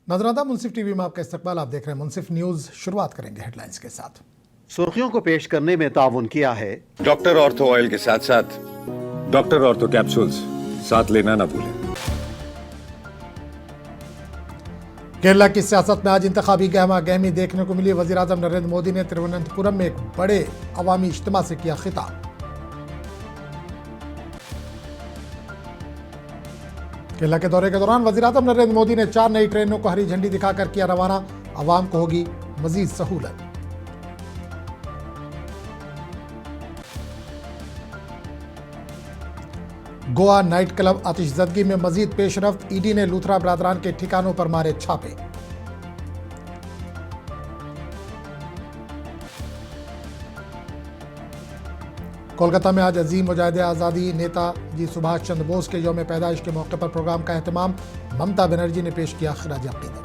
नजराना मुंसिफ टीवी में आपका इस्तकबाल। आप देख रहे हैं मुंसिफ न्यूज। शुरुआत करेंगे हेडलाइंस के साथ। सुर्खियों को पेश करने में ताउन किया है डॉक्टर ऑर्थो ऑयल के साथ साथ डॉक्टर ऑर्थो कैप्सूल्स साथ लेना ना भूलें। केरला की सियासत में आज इंतखाबी गहमा गहमी देखने को मिली। वजीर आजम नरेंद्र मोदी ने तिरुवनंतपुरम में एक बड़े अवामी इज्तिमा से किया खिताब। केरला के दौरे के दौरान वजीर आजम नरेंद्र मोदी ने 4 नई ट्रेनों को हरी झंडी दिखाकर किया रवाना। अवाम को होगी मजीद सहूलत। गोवा नाइट क्लब आतिशजदगी में मजीद पेशरफ्त। ईडी ने लूथरा बरादरान के ठिकानों पर मारे छापे। कोलकाता में आज अजीम मुजाहिद आज़ादी नेता जी सुभाष चंद्र बोस के यौम पैदाइश के मौके पर प्रोग्राम का एहतमाम। ममता बनर्जी ने पेश किया खिराज अकीदत।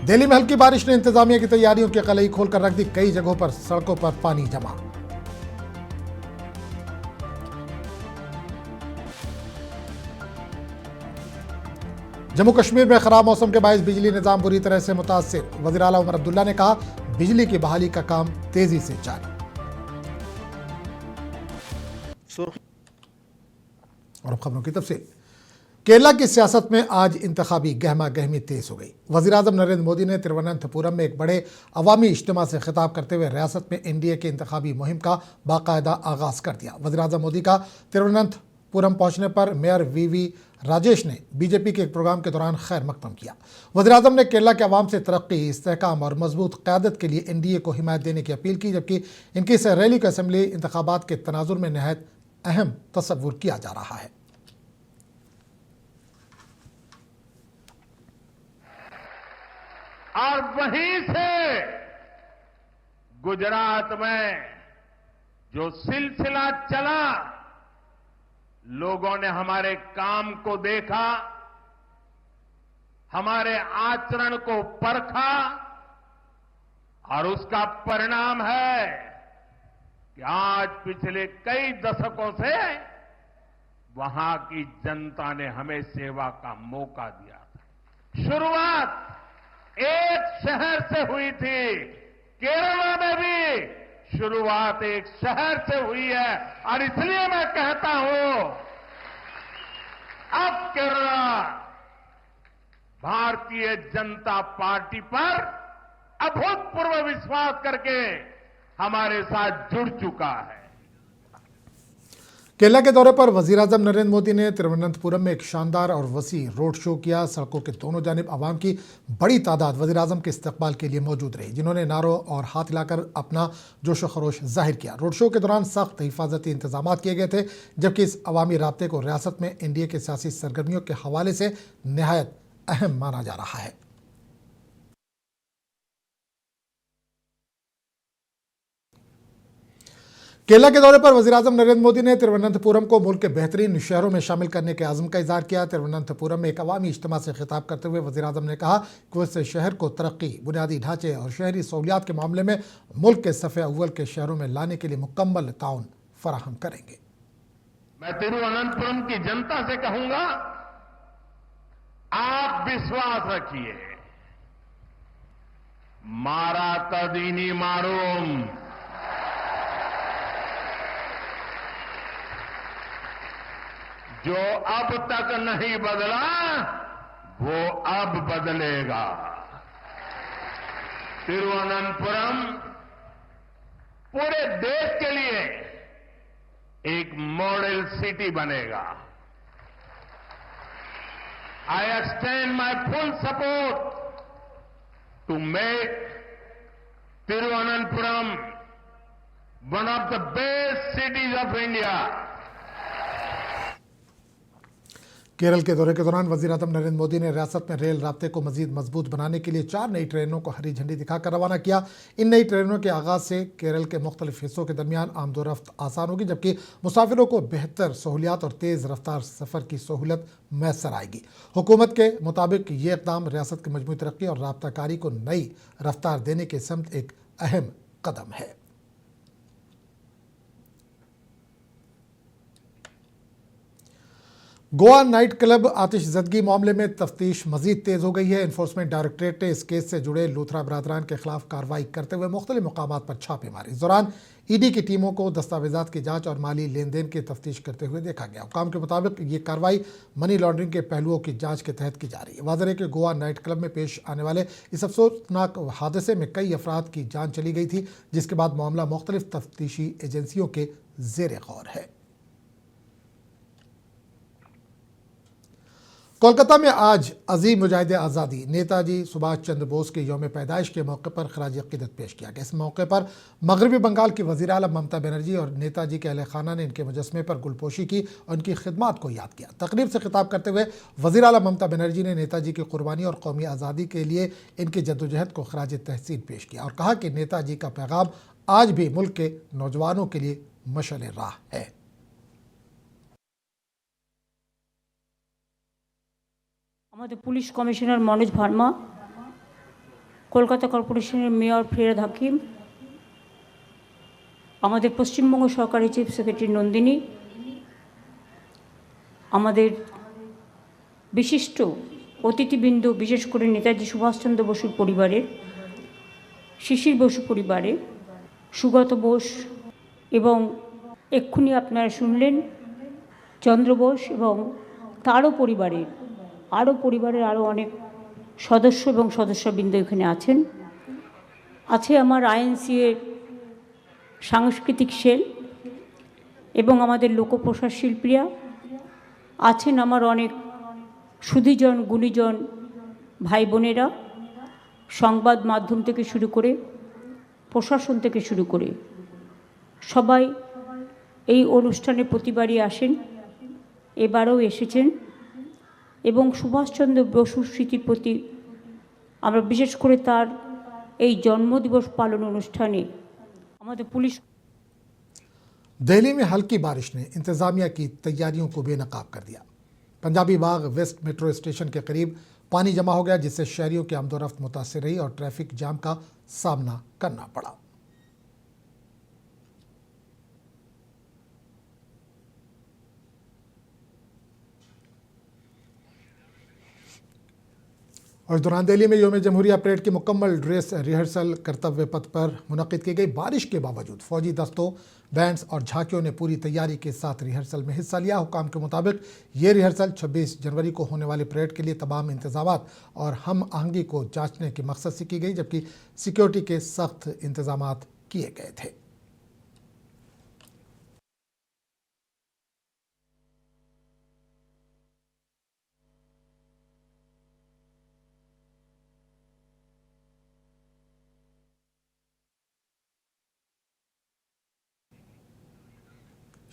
दिल्ली में हल्की बारिश ने इंतजामिया की तैयारियों की कलई खोलकर रख दी। कई जगहों पर सड़कों पर पानी जमा। जम्मू कश्मीर में खराब मौसम के बायस बिजली निजाम बुरी तरह से मुतासिर। वज़ीर आला उमर अब्दुल्ला ने कहा बिजली की बहाली का काम तेजी से जारी। और अब खबरों की तफसील। केरला की सियासत में आज इंतखाबी गहमा गहमी तेज हो गई। वज़ीर आज़म नरेंद्र मोदी ने तिरुवनंतपुरम में एक बड़े अवामी इज्तिमा से खिताब करते हुए रियासत में एनडीए के इंतखाबी मुहिम का बाकायदा आगाज कर दिया। वज़ीर आज़म मोदी का तिरुवनंतपुरम पहुंचने पर मेयर वीवी राजेश ने बीजेपी के एक प्रोग्राम के दौरान खैर मकदम किया। वज़ीर आज़म ने केरला के अवाम से तरक्की, इस्तेहकाम और मजबूत क़यादत के लिए एनडीए को हिमायत देने की अपील की, जबकि इनकी इस रैली को असम्बली इंतखाबात के तनाजुर में नहायत अहम तस्वुर किया जा रहा है। और वहीं से गुजरात में जो सिलसिला चला, लोगों ने हमारे काम को देखा, हमारे आचरण को परखा और उसका परिणाम है कि आज पिछले कई दशकों से वहां की जनता ने हमें सेवा का मौका दिया था। शुरुआत एक शहर से हुई थी, केरला में भी शुरुआत एक शहर से हुई है और इसलिए मैं कहता हूं अब केरला भारतीय जनता पार्टी पर अभूतपूर्व विश्वास करके हमारे साथ जुड़ चुका है। केरला के दौरे पर वज़ीर आज़म नरेंद्र मोदी ने तिरुवनंतपुरम में एक शानदार और वसी रोड शो किया। सड़कों के दोनों जानिब आवाम की बड़ी तादाद वज़ीर आज़म के इस्तकबाल के लिए मौजूद रही, जिन्होंने नारों और हाथ हिलाकर अपना जोश व खरोश जाहिर किया। रोड शो के दौरान सख्त हिफाजती इंतजाम किए गए थे, जबकि इस अवामी राब्ते को रियासत में एनडीए के सियासी सरगर्मियों के हवाले से नहायत अहम माना जा रहा है। केरला के दौरे पर वज़ीर आज़म नरेंद्र मोदी ने तिरुवनंतपुरम को मुल्क के बेहतरीन शहरों में शामिल करने के आज़म का इज़हार किया। तिरुवनंतपुरम में एक अवामी इज्तिमा से खिताब करते हुए वज़ीर आज़म ने कहा कि वो इस शहर को तरक्की, बुनियादी ढांचे और शहरी सहूलियात के मामले में मुल्क के सफ़े अव्वल के शहरों में लाने के लिए मुकम्मल ताउन फराहम करेंगे। मैं तिरुवनंतपुरम की जनता से कहूंगा, आप विश्वास रखिए, मारा तदीनी मारूम, जो अब तक नहीं बदला वो अब बदलेगा। तिरुवनंतपुरम पूरे देश के लिए एक मॉडल सिटी बनेगा। I extend my full support to make Thiruvananthapuram one of the best cities of India. Kerala के दौरे के दौरान वज़ीर आज़म नरेंद्र मोदी ने रियासत में रेल राब्ते को मजीद मजबूत बनाने के लिए 4 नई ट्रेनों को हरी झंडी दिखाकर रवाना किया। इन नई ट्रेनों के आगाज़ से केरल के मुख्तलिफ हिस्सों के दरमियान आमदोरफ्त आसान होगी, जबकि मुसाफिरों को बेहतर सहूलियात और तेज़ रफ्तार सफ़र की सहूलत मैसर आएगी। हुकूमत के मुताबिक ये इक़दाम रियासत की मजमूई तरक्की और राब्ताकारी को नई रफ्तार देने के समत एक अहम कदम है। गोवा नाइट क्लब आतिशजदगी मामले में तफ्तीश मजीद तेज हो गई है। इन्फोर्समेंट डायरेक्टरेट ने इस केस से जुड़े लूथरा बरादरान के खिलाफ कार्रवाई करते हुए मुख्तलिफ मकामात पर छापे मारे। इस दौरान ईडी की टीमों को दस्तावेजात की जांच और माली लेन देन की तफ्तीश करते हुए देखा गया। हुकाम के मुताबिक ये कार्रवाई मनी लॉन्ड्रिंग के पहलुओं की जांच के तहत की जा रही है। वाज़ेह है कि गोवा नाइट क्लब में पेश आने वाले इस अफसोसनाक हादसे में कई अफराद की जान चली गई थी, जिसके बाद मामला मुख्तलिफ तफ्तीशी एजेंसियों के जेर गौर है। कोलकाता में आज अजीम मुजाहिद आज़ादी नेताजी सुभाष चंद्र बोस के यौम पैदाइश के मौके पर खराज अक़ीदत पेश किया गया। इस मौके पर मगरबी बंगाल की वज़ीर आला ममता बनर्जी और नेताजी के अहले खाना ने इनके मुजस्मे पर गुलपोशी की और उनकी खिदमत को याद किया। तकरीब से खिताब करते हुए वज़ीर आला ममता बनर्जी ने नेताजी की कुर्बानी और कौमी आज़ादी के लिए इनकी जद्दोजहद को खराज तहसीन पेश किया और कहा कि नेताजी का पैगाम आज भी मुल्क के नौजवानों के लिए मशअल राह है। আমাদের পুলিশ কমিশনার মনোজ ভার্মা, কলকাতা কর্পোরেশনের মেয়র ফিরহাদ হাকিম, আমাদের পশ্চিমবঙ্গ সরকারের চিফ সেক্রেটারি নন্দিনী, আমাদের বিশিষ্ট অতিথিবৃন্দ, বিশেষ করে নেতাজি সুভাষচন্দ্র বসুর পরিবারের, শিশির বসু পরিবারের, সুগত বোস এবং এক্ষুনি আপনারা শুনলেন চন্দ্র বোস এবং তারও পরিবারের আরও অনেক সদস্য এবং সদস্যবৃন্দ এখানে আছেন। আছে আমার আইএনসি এর সাংস্কৃতিক সেল এবং আমাদের লোকপ্রসার শিল্পীরা আছেন, আমার অনেক সুধীজন গুণীজন ভাই বোনেরা, সংবাদ মাধ্যম থেকে শুরু করে প্রশাসন থেকে শুরু করে সবাই এই অনুষ্ঠানে প্রতিবারই আসেন, এবারেও এসেছেন এবং সুভাষচন্দ্র বসুর স্মৃতির প্রতি আমরা বিশেষ করে তার এই জন্মদিবস পালন অনুষ্ঠানে আমাদের পুলিশ। दिल्ली में हल्की बारिश ने इंतजामिया की तैयारियों को बेनकाब कर दिया। पंजाबी बाग वेस्ट मेट्रो स्टेशन के करीब पानी जमा हो गया, जिससे शहरियों की आमदोरफ्त मुतासिर रही और ट्रैफिक जाम का सामना करना पड़ा। और इस दौरान दिल्ली में यौम जमहूरिया परेड की मुकम्मल ड्रेस रिहर्सल कर्तव्य पथ पर मुनक़िद की गई। बारिश के बावजूद फौजी दस्तों, बैंड्स और झांकियों ने पूरी तैयारी के साथ रिहर्सल में हिस्सा लिया। हुकाम के मुताबिक ये रिहर्सल 26 जनवरी को होने वाली परेड के लिए तमाम इंतजामात और हम आहंगी को जांचने के मकसद से की गई, जबकि सिक्योरिटी के सख्त इंतजामात किए गए थे।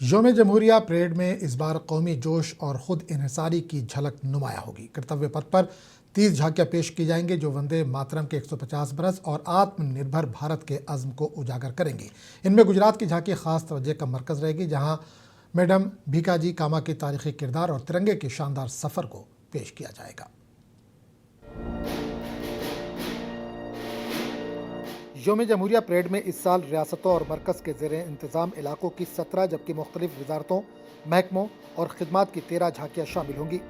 यौम जमहूरिया परेड में इस बार कौमी जोश और ख़ुद इन्हिसारी की झलक नुमाया होगी। कर्तव्य पथ पर 30 झांकियाँ पेश की जाएंगी जो वंदे मातरम के 150 बरस और आत्मनिर्भर भारत के अज़्म को उजागर करेंगी। इनमें गुजरात की झांकी ख़ास तवज्जो का मरकज़ रहेगी, जहाँ मैडम भीकाजी कामा के तारीख़ी किरदार और तिरंगे के शानदार सफ़र को पेश किया जाएगा। यौम जमहूरिया परेड में इस साल रियासतों और मरकज़ के ज़ेर इंतज़ाम इलाकों की 17 जबकि मुख्तलिफ वजारतों, महकमों और खिदमात की 13 झांकियाँ शामिल होंगी।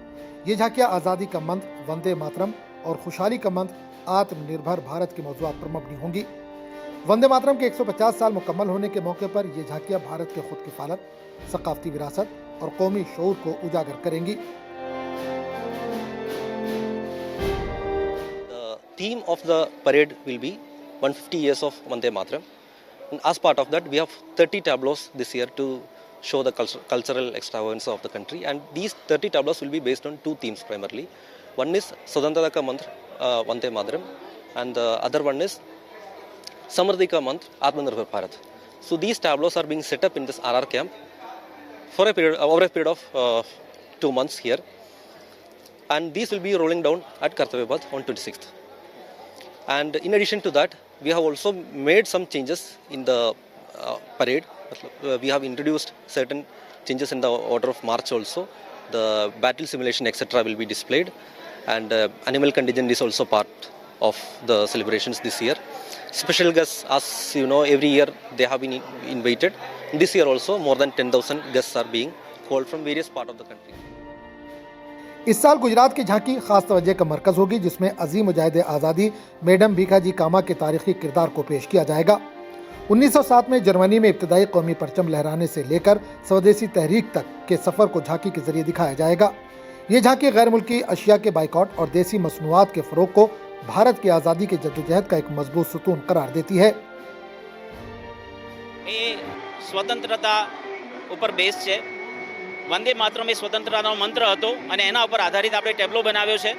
ये झांकियाँ आज़ादी का मंत्र, वंदे मातरम और खुशहाली का मंत्र, आत्मनिर्भर भारत के मौज़ूआत पर मबनी होंगी। वंदे मातरम के 150 साल मुकम्मल होने के मौके पर ये झांकियाँ भारत के खुद किफ़ालत, सकाफ़ती विरासत और कौमी शऊर को उजागर करेंगी। The theme of the parade will be 150 years of Vande Mataram. And as part of that, we have 30 tableaus this year to show the cultural extravagance of the country. And these 30 tableaus will be based on two themes primarily. One is Swatantrata ka mantra, Vande Mataram, and the other one is Samriddhi ka mantra, Atmanirbhar Bharat. So these tableaus are being set up in this RR camp for over a period of 2 months here. And these will be rolling down at Kartavya Path on 26th. And in addition to that, we have also made some changes in the parade. We have introduced certain changes in the order of march also. The battle simulation etc. will be displayed, and animal contingent is also part of the celebrations this year. Special guests, as you know, every year they have been invited. This year also more than 10,000 guests are being called from various parts of the country. इस साल गुजरात की झांकी खास तवज्जो का मरकज होगी, जिसमें अजीम मुजाहिद आज़ादी मैडम भीखाजी कामा के तारीखी किरदार को पेश किया जाएगा। 1907 में जर्मनी में इब्तदाई कौमी परचम लहराने से लेकर स्वदेशी तहरीक तक के सफ़र को झांकी के जरिए दिखाया जाएगा। ये झांकी गैर मुल्की अशिया के बाइकआउट और देसी मसनूआत के फ़रोग को भारत की आज़ादी की जद्दोजहद का एक मजबूत सतून करार देती है। સ્વતંત્રતા ઉપર બેઝ છે. વંદે માતરમ એ સ્વતંત્રતાનો મંત્ર હતો અને એના ઉપર આધારિત આપણે ટેબ્લો બનાવ્યો છે.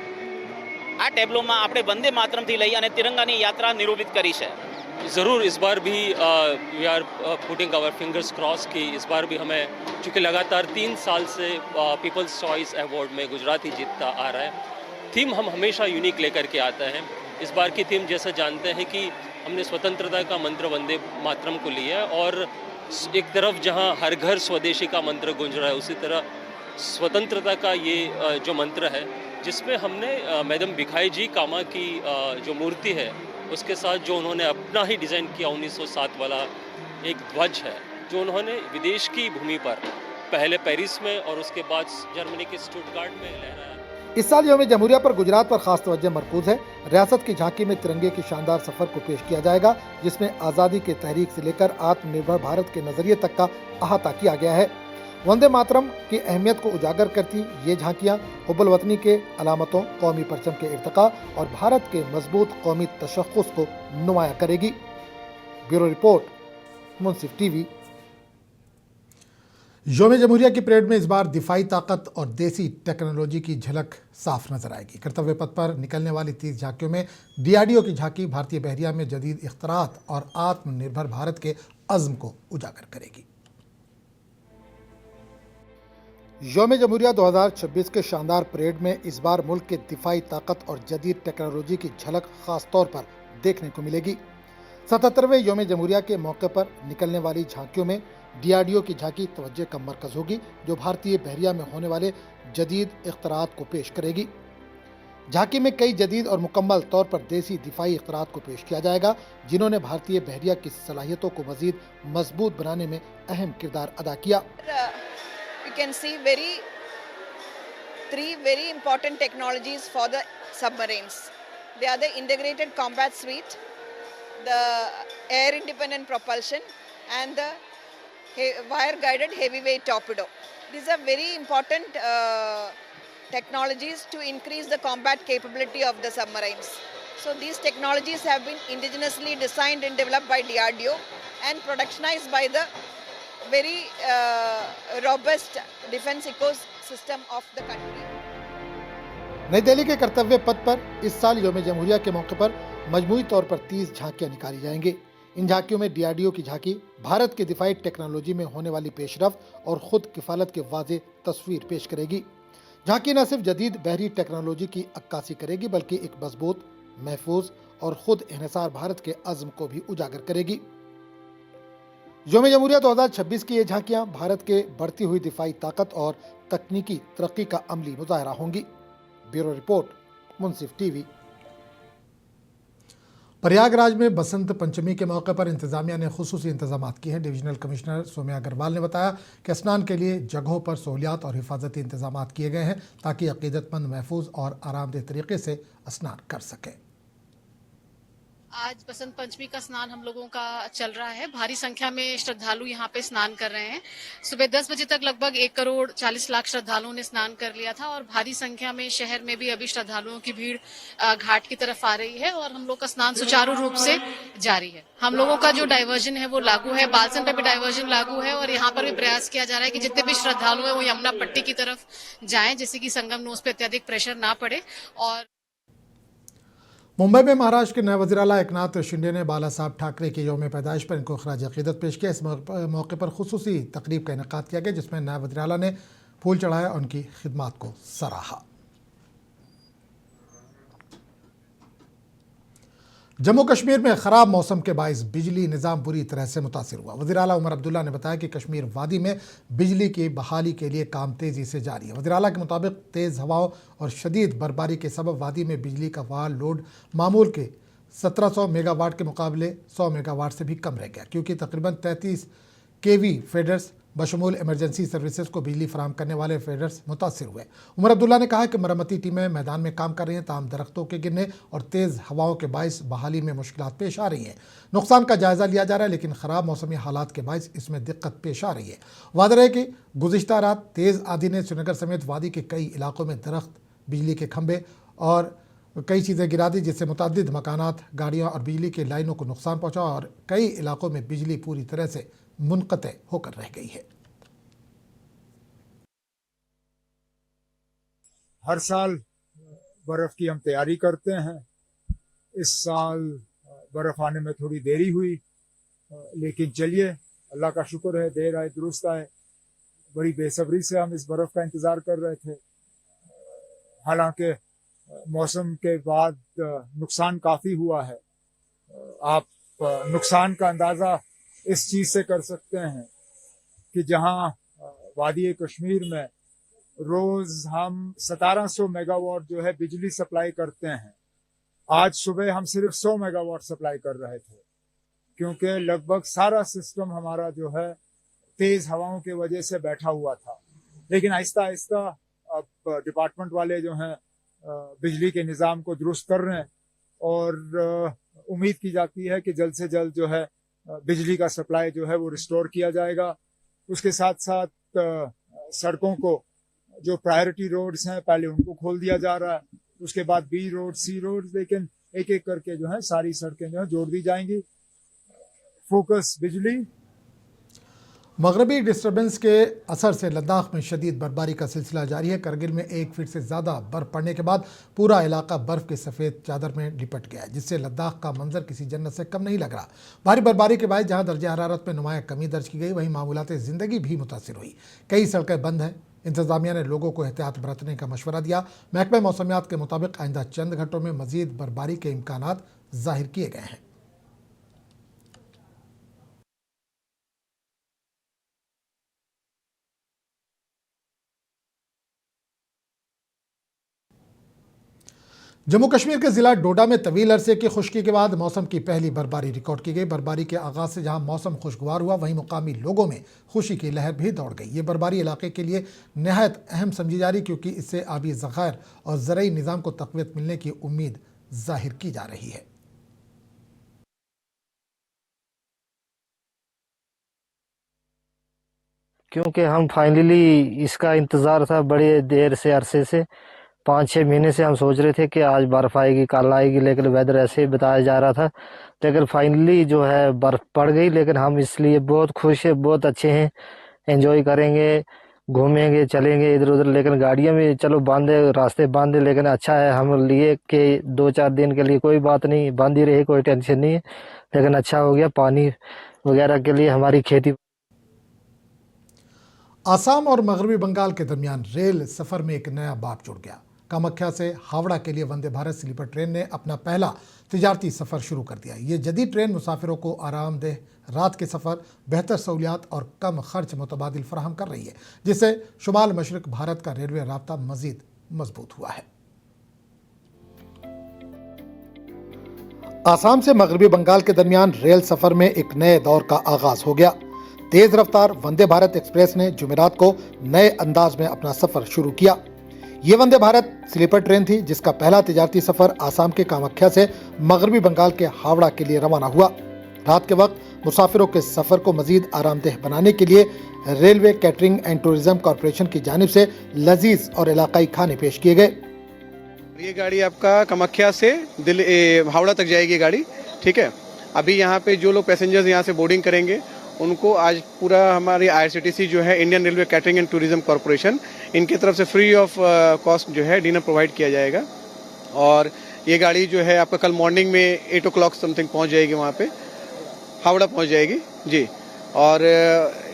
આ ટેબ્લોમાં આપણે વંદે માતરમથી લઈ અને તિરંગાની યાત્રા નિરૂપિત કરી છે. ज़रूर इस बार भी we are putting our fingers cross कि इस बार भी हमें, चूँकि लगातार 3 साल से पीपल्स चॉइस अवार्ड में गुजरात ही जीतता आ रहा है। थीम हम हमेशा यूनिक लेकर के आते हैं। इस बार की थीम जैसा जानते हैं कि हमने स्वतंत्रता का मंत्र वंदे मातरम को लिया है और एक तरफ जहां हर घर स्वदेशी का मंत्र गूंज रहा है, उसी तरह स्वतंत्रता का ये जो मंत्र है, जिसमें हमने मैडम भिखाई जी कामा की जो मूर्ति है उसके साथ जो उन्होंने अपना ही डिज़ाइन किया 1907 वाला एक ध्वज है, जो उन्होंने विदेश की भूमि पर पहले पेरिस में और उसके बाद जर्मनी के स्टुटगार्ट में लहराया। इस साल यौम जमहूरिया पर गुजरात पर खास तवज्जो मरकूज है। रियासत की झांकी में तिरंगे की शानदार सफर को पेश किया जाएगा, जिसमें आज़ादी के तहरीक से लेकर आत्मनिर्भर भारत के नजरिए तक का अहाता किया गया है। वंदे मातरम की अहमियत को उजागर करती ये झांकियाँ हुब्बुल वतनी के अलामतों, कौमी परचम के इर्तिका और भारत के मजबूत कौमी तशख्खुस को नुमाया करेगी। ब्यूरो रिपोर्ट, मुंसिफ टीवी। यौम जमहूरिया की परेड में इस बार दिफाई ताकत और देसी टेक्नोलॉजी की झलक साफ नजर आएगी। कर्तव्य पथ पर निकलने वाली 30 झांकियों में DRDO की झांकी भारतीय बहरिया में जदीद इख्तरात और आत्मनिर्भर भारत के अज़्म को उजागर करेगी। यौम जमहूरिया 2026 के शानदार परेड में इस बार मुल्क के दिफाई ताकत और जदीद टेक्नोलॉजी की झलक खास तौर पर देखने को मिलेगी। 77वें यौम जमहूरिया के मौके पर निकलने वाली झांकियों में DRDO की झांकी तवज्जो का मरकज होगी, जो भारतीय बहरिया में होने वाले जदीद इख्तरात को पेश करेगी। झांकी में कई जदीद और मुकम्मल तौर पर देसी दिफाई इख्तरात को पेश किया जाएगा, जिन्होंने भारतीय बहरिया की सलाहियतों को मजीद मजबूत बनाने में अहम किरदार अदा किया। You can see three very important technologies for the submarines. They are the integrated combat suite, the air independent propulsion and the wire guided heavyweight torpedo. These are very important technologies to increase the combat capability of the submarines. So these technologies have been indigenously designed and developed by DRDO and productionized by the very robust defense ecosystem of the country. नई दिल्ली के कर्तव्य पथ पर इस साल यौम जमहूरिया के मौके पर मजमूई तौर पर 30 झांकियां निकाली जाएंगी। इन झांकियों में DRDO की झांकी भारत के दिफाई टेक्नोलॉजी में होने वाली पेशरफ्त और खुद किफालत के वाज़ेह तस्वीर पेश करेगी। झांकी न सिर्फ जदीद बहरी टेक्नोलॉजी की अक्कासी करेगी, बल्कि एक मजबूत, महफूज और खुद इन्हिसार भारत के अज़्म को भी उजागर करेगी। यौम जमहूरिया 2026 की ये झांकियां भारत के बढ़ती हुई दिफाई ताकत और तकनीकी तरक्की का अमली मुजाहरा होंगी। ब्यूरो रिपोर्ट, मुंसिफ टीवी। प्रयागराज में बसंत पंचमी के मौके पर इंतजामिया ने खुसूसी इंतजाम किए हैं। डिविजनल कमिश्नर सौम्या अग्रवाल ने बताया कि स्नान के लिए जगहों पर सहूलियात और हिफाजती इंतजाम किए गए हैं, ताकि अकीदतमंद महफूज और आरामदेह तरीके से स्नान कर सकें। आज बसंत पंचमी का स्नान हम लोगों का चल रहा है। भारी संख्या में श्रद्धालु यहाँ पे स्नान कर रहे हैं। सुबह 10 बजे तक लगभग 1 करोड़ 40 लाख श्रद्धालुओं ने स्नान कर लिया था और भारी संख्या में शहर में भी अभी श्रद्धालुओं की भीड़ घाट की तरफ आ रही है और हम लोग का स्नान सुचारू रूप से जारी है। हम लोगों का जो डाइवर्जन है वो लागू है, बालसन पे भी डाइवर्जन लागू है और यहाँ पर भी प्रयास किया जा रहा है कि जितने भी श्रद्धालु हैं वो यमुना पट्टी की तरफ जाएं, जिससे कि संगम नोस पे अत्यधिक प्रेशर ना पड़े। और मुंबई में महाराष्ट्र के नए वज़ीर-ए-आला एकनाथ शिंदे ने बाला साहब ठाकरे की यौम पैदाइश पर इनको खराज अक़ीदत पेश किया। इस मौके पर खुसूसी तकरीब का इनेकाद किया गया, जिसमें नए वज़ीर-ए-आला ने फूल चढ़ाया और उनकी खिदमत को सराहा। जम्मू कश्मीर में ख़राब मौसम के बायस बिजली निज़ाम बुरी तरह से मुतासिर हुआ। वज़ीर-ए-आला उमर अब्दुल्ला ने बताया कि कश्मीर वादी में बिजली की बहाली के लिए काम तेज़ी से जारी है। वज़ीर-ए-आला के मुताबिक तेज़ हवाओं और शदीद बर्फबारी के सबब वादी में बिजली का फ़ाल लोड मामूल के 1700 मेगावाट के मुकाबले 100 मेगावाट से भी कम रह गया, क्योंकि तकरीबन 33 kV फीडर्स बशमूल इमरजेंसी सर्विसेज को बिजली फराहम करने वाले फेडर्स मुतासिर हुए। उमर अब्दुल्ला ने कहा कि मरम्मती टीमें मैदान में काम कर रही हैं, ताहम दरख्तों के गिरने और तेज़ हवाओं के बायस बहाली में मुश्किलात पेश आ रही हैं। नुकसान का जायजा लिया जा रहा है, लेकिन ख़राब मौसमी हालात के बायस इसमें दिक्कत पेश आ रही है। वाज़ेह है कि गुज़िश्ता रात तेज़ आंधी ने श्रीनगर समेत वादी के कई इलाकों में दरख्त, बिजली के खंभे और कई चीज़ें गिरा दी, जिससे मुतअद्दिद मकानात, गाड़ियाँ और बिजली के लाइनों को नुकसान पहुँचा और कई इलाकों में बिजली पूरी तरह से मुनक़ते होकर रह गई है। हर साल बर्फ़ की हम तैयारी करते हैं। इस साल बर्फ़ आने में थोड़ी देरी हुई, लेकिन चलिए अल्लाह का शुक्र है, देर आए दुरुस्त आए। बड़ी बेसब्री से हम इस बर्फ़ का इंतज़ार कर रहे थे। हालांकि मौसम के बाद नुकसान काफ़ी हुआ है। आप नुकसान का अंदाज़ा इस चीज़ से कर सकते हैं कि जहां वादी कश्मीर में रोज़ हम 1700 मेगावाट जो है बिजली सप्लाई करते हैं, आज सुबह हम सिर्फ 100 मेगावाट सप्लाई कर रहे थे, क्योंकि लगभग सारा सिस्टम हमारा जो है तेज़ हवाओं की वजह से बैठा हुआ था। लेकिन आहिस्ता आहिस्ता अब डिपार्टमेंट वाले जो हैं बिजली के निज़ाम को दुरुस्त कर रहे हैं और उम्मीद की जाती है कि जल्द से जल्द जो है बिजली का सप्लाई जो है वो रिस्टोर किया जाएगा। उसके साथ साथ सड़कों को जो प्रायोरिटी रोड्स हैं पहले उनको खोल दिया जा रहा है, उसके बाद बी रोड, सी रोड, लेकिन एक एक करके जो है सारी सड़कें जो है जोड़ दी जाएंगी। फोकस बिजली। मगरबी डिस्टर्बेंस के असर से लद्दाख में शदीद बर्फबारी का सिलसिला जारी है। करगिल में 1 फीट से ज़्यादा बर्फ़ पड़ने के बाद पूरा इलाका बर्फ़ की सफ़ेद चादर में लिपट गया है, जिससे लद्दाख का मंजर किसी जन्नत से कम नहीं लग रहा। भारी बर्फबारी के बाद जहां दर्जा हरारत में नुमाया कमी दर्ज की गई, वहीं मामूलात ज़िंदगी भी मुतासिर हुई। कई सड़कें बंद हैं। इंतज़ामिया ने लोगों को एहतियात बरतने का मशवरा दिया। महकमा मौसमियात के मुताबिक आइंदा चंद घंटों में मज़ीद बर्फबारी के इम्कानात ज़ाहिर किए गए हैं। जम्मू कश्मीर के ज़िला डोडा में तवील अरसे की खुश्की के बाद मौसम की पहली बर्फबारी रिकॉर्ड की गई। बर्फबारी के आगाज़ से जहां मौसम खुशगवार हुआ, वहीं मुकामी लोगों में खुशी की लहर भी दौड़ गई। ये बर्फबारी इलाके के लिए नहायत अहम समझी जा रही, क्योंकि इससे आबी ज़खायर और ज़रई निज़ाम को तक़वियत मिलने की उम्मीद जाहिर की जा रही है। क्योंकि हम फाइनली इसका इंतज़ार था बड़े देर से, अरसे से 5-6 महीने से हम सोच रहे थे कि आज बर्फ़ आएगी, कल आएगी, लेकिन वेदर ऐसे ही बताया जा रहा था। लेकिन फाइनली जो है बर्फ़ पड़ गई। लेकिन हम इसलिए बहुत खुश हैं, बहुत अच्छे हैं, एंजॉय करेंगे, घूमेंगे, चलेंगे इधर उधर। लेकिन गाड़ियाँ भी चलो बंद है, रास्ते बंद है, लेकिन अच्छा है हम लिए कि 2-4 दिन के लिए कोई बात नहीं, बंद ही रही, कोई टेंशन नहीं है। लेकिन अच्छा हो गया, पानी वगैरह के लिए हमारी खेती। आसाम और मगरबी बंगाल के दरमियान रेल सफ़र में एक नया बाब जुड़ गया। कामाख्या से हावड़ा के लिए वंदे भारत स्लीपर ट्रेन ने अपना पहला तिजारती सफ़र शुरू कर दिया। ये जदीद ट्रेन मुसाफिरों को आरामदेह रात के सफ़र, बेहतर सहूलियात और कम खर्च मुतबादिल फराहम कर रही है, जिससे शुमाल मशरक़ भारत का रेलवे राब्ता मज़ीद मजबूत हुआ है। आसाम से मगरबी बंगाल के दरमियान रेल सफ़र में एक नए दौर का आगाज़ हो गया। तेज़ रफ्तार वंदे भारत एक्सप्रेस ने जुमेरात को नए अंदाज में अपना सफ़र शुरू किया। ये वंदे भारत स्लीपर ट्रेन थी, जिसका पहला तिजारती सफ़र आसाम के कामाख्या से मगरबी बंगाल के हावड़ा के लिए रवाना हुआ। रात के वक्त मुसाफिरों के सफ़र को मज़ीद आरामदेह बनाने के लिए railway catering and tourism corporation की जानिब से लजीज और इलाकाई खाने पेश किए गए। ये गाड़ी आपका कामाख्या से हावड़ा तक जाएगी गाड़ी, ठीक है। अभी यहाँ पे जो लोग पैसेंजर्स यहाँ से बोर्डिंग करेंगे उनको आज पूरा हमारी IRCTC जो है, Indian railway catering and tourism corporation, इनकी तरफ से फ्री ऑफ कॉस्ट जो है डिनर प्रोवाइड किया जाएगा। और ये गाड़ी जो है आपका कल मॉर्निंग में 8 o'clock समथिंग पहुंच जाएगी, वहाँ पे हावड़ा पहुंच जाएगी जी। और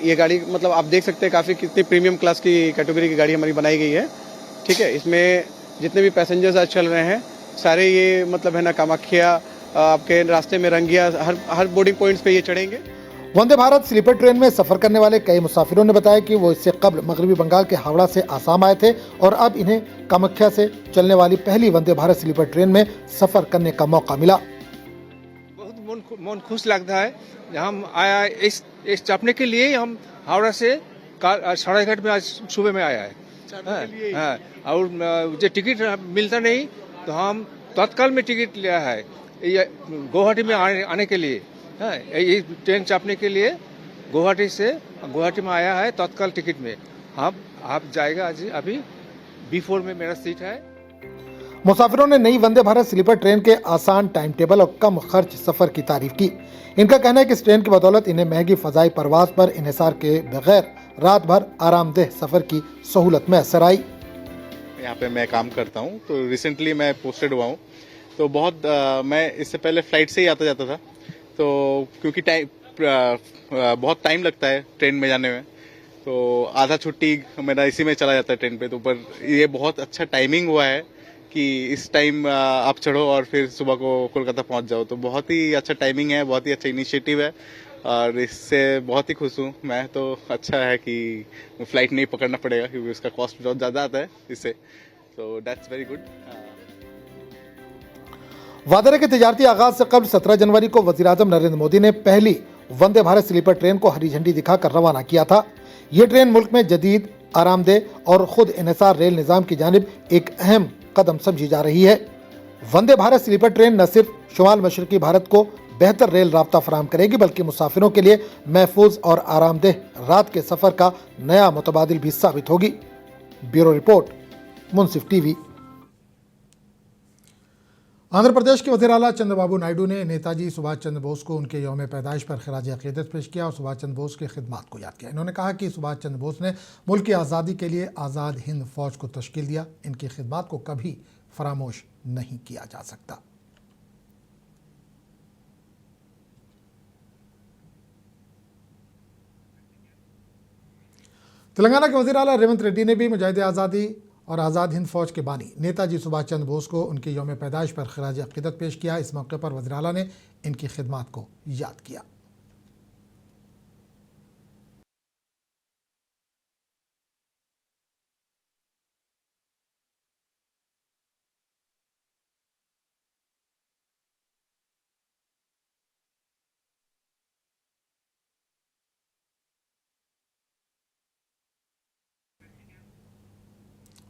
ये गाड़ी मतलब आप देख सकते हैं काफ़ी कितनी प्रीमियम क्लास की कैटेगरी की गाड़ी हमारी बनाई गई है, ठीक है। इसमें जितने भी पैसेंजर्स आज चल रहे हैं सारे ये मतलब है ना कामाख्या आपके रास्ते में रंगिया हर बोर्डिंग पॉइंट्स पे ये चढ़ेंगे। वंदे भारत स्लीपर ट्रेन में सफ़र करने वाले कई मुसाफिरों ने बताया कि वो इससे कबल मगरबी बंगाल के हावड़ा से आसाम आए थे और अब इन्हें कामाख्या से चलने वाली पहली वंदे भारत स्लीपर ट्रेन में सफ़र करने का मौका मिला। बहुत मन खुश लगता है। हम आया इस चढ़ने के लिए हम हावड़ा से सरायघाट में आज सुबह में आया है। हाँ, और जो टिकट मिलता नहीं तो हम तत्काल में टिकट लिया है ये गुवाहाटी में आने के लिए। हाँ, ये ट्रेन चापने के लिए गुवाहाटी में आया है तत्काल टिकट में। हम आप जाएगा आज अभी B4 में मेरा सीट है। मुसाफिरों ने नई वंदे भारत स्लीपर ट्रेन के आसान टाइम टेबल और कम खर्च सफर की तारीफ की। इनका कहना है कि इस ट्रेन की बदौलत इन्हें महंगी फजाई परवाज पर इन्हिसार के बगैर रात भर आरामदेह सफर की सहूलत मैसर आई। यहाँ पे मैं काम करता हूँ, तो रिसेंटली मैं पोस्टेड हुआ हूँ, तो बहुत मैं इससे पहले फ्लाइट से ही आता जाता था, तो क्योंकि बहुत टाइम लगता है ट्रेन में जाने में, तो आधा छुट्टी मेरा इसी में चला जाता है ट्रेन पे। तो पर ये बहुत अच्छा टाइमिंग हुआ है कि इस टाइम आप चढ़ो और फिर सुबह को कोलकाता पहुंच जाओ, तो बहुत ही अच्छा टाइमिंग है, बहुत ही अच्छा इनिशिएटिव है और इससे बहुत ही खुश हूँ मैं। तो अच्छा है कि फ्लाइट नहीं पकड़ना पड़ेगा क्योंकि उसका कॉस्ट बहुत ज़्यादा आता है इससे, तो दैट्स वेरी गुड। वादरे के तिजारती आगाज से कबल 17 जनवरी को वज़ीर-ए-आज़म नरेंद्र मोदी ने पहली वंदे भारत स्लीपर ट्रेन को हरी झंडी दिखाकर रवाना किया था। ये ट्रेन मुल्क में जदीद, आरामदेह और खुद इन्हिसार रेल निज़ाम की जानिब एक अहम कदम समझी जा रही है। वंदे भारत स्लीपर ट्रेन न सिर्फ शुमाल मशरकी भारत को बेहतर रेल राब्ता फराहम करेगी बल्कि मुसाफिरों के लिए महफूज और आरामदेह रात के सफर का नया मुतबादिल भी साबित होगी। ब्यूरो रिपोर्ट, मुंसिफ टीवी। आंध्र प्रदेश के वज़ीर आला चंद्रबाबू नायडू ने नेताजी सुभाष चंद्र बोस को उनके यौम पैदाइश पर खिराज अक़ीदत पेश किया और सुभाष चंद्र बोस की खिदमत को याद किया। इन्होंने कहा कि सुभाष चंद्र बोस ने मुल्क की आज़ादी के लिए आज़ाद हिंद फौज को तश्कील दिया। इनकी खिदमत को कभी फरामोश नहीं किया जा सकता। तेलंगाना के वज़ीर आला रेवंत रेड्डी ने भी मुजाहिद आज़ादी और आज़ाद हिंद फौज के बानी नेताजी सुभाष चंद्र बोस को उनके यौम पैदाइश पर खिराज अक़ीदत पेश किया। इस मौके पर वज़ीर आला ने इनकी खिदमत को याद किया।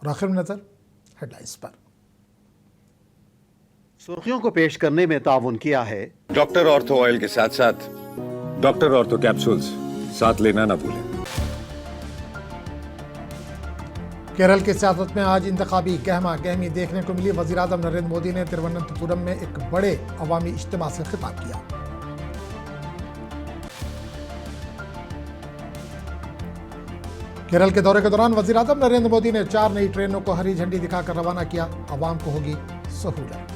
और आखिर में नजर हेडलाइंस पर। सुर्खियों को पेश करने में ताउन किया है डॉक्टर ऑर्थो ऑयल के साथ साथ डॉक्टर ऑर्थो कैप्सूल्स साथ लेना ना भूलें। केरल की सियासत में आज इंतखाबी गहमा गहमी देखने को मिली। वज़ीर-ए-आज़म नरेंद्र मोदी ने तिरुवनंतपुरम में एक बड़े अवामी इज्तिमा से खिताब किया। केरल के दौरे के दौरान वज़ीर-ए-आज़म नरेंद्र मोदी ने 4 नई ट्रेनों को हरी झंडी दिखाकर रवाना किया। अवाम को होगी सहूलत।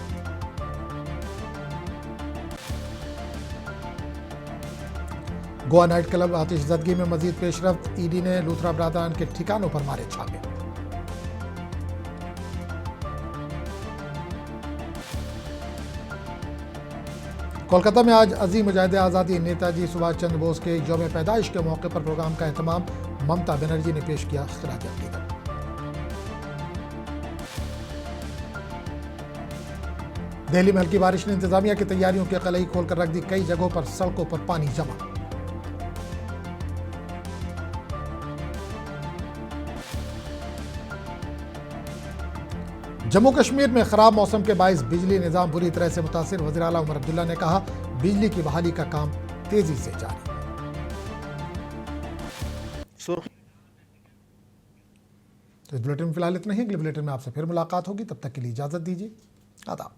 गोवा नाइट क्लब आतिशज़दगी में मजीद पेशरफ्त। ईडी ने लूथरा बरादरान के ठिकानों पर मारे छापे। कोलकाता में आज अजीम मुजाहिद आज़ादी नेताजी सुभाष चंद्र बोस के यौम पैदाइश के मौके पर प्रोग्राम का एहतमाम ममता बनर्जी ने पेश किया खिराज अक़ीदत। दिल्ली में हल्की बारिश ने इंतजामिया की तैयारियों की कलई खोलकर रख दी। कई जगहों पर सड़कों पर पानी जमा। जम्मू कश्मीर में खराब मौसम के बायस बिजली निजाम बुरी तरह से मुतासिर। वज़ीर आला उमर अब्दुल्ला ने कहा बिजली की बहाली का काम तेजी से जारी। तो इस बुलेटिन में फिलहाल इतना ही। अगले बुलेटिन में आपसे फिर मुलाकात होगी, तब तक के लिए इजाजत दीजिए। आदाब।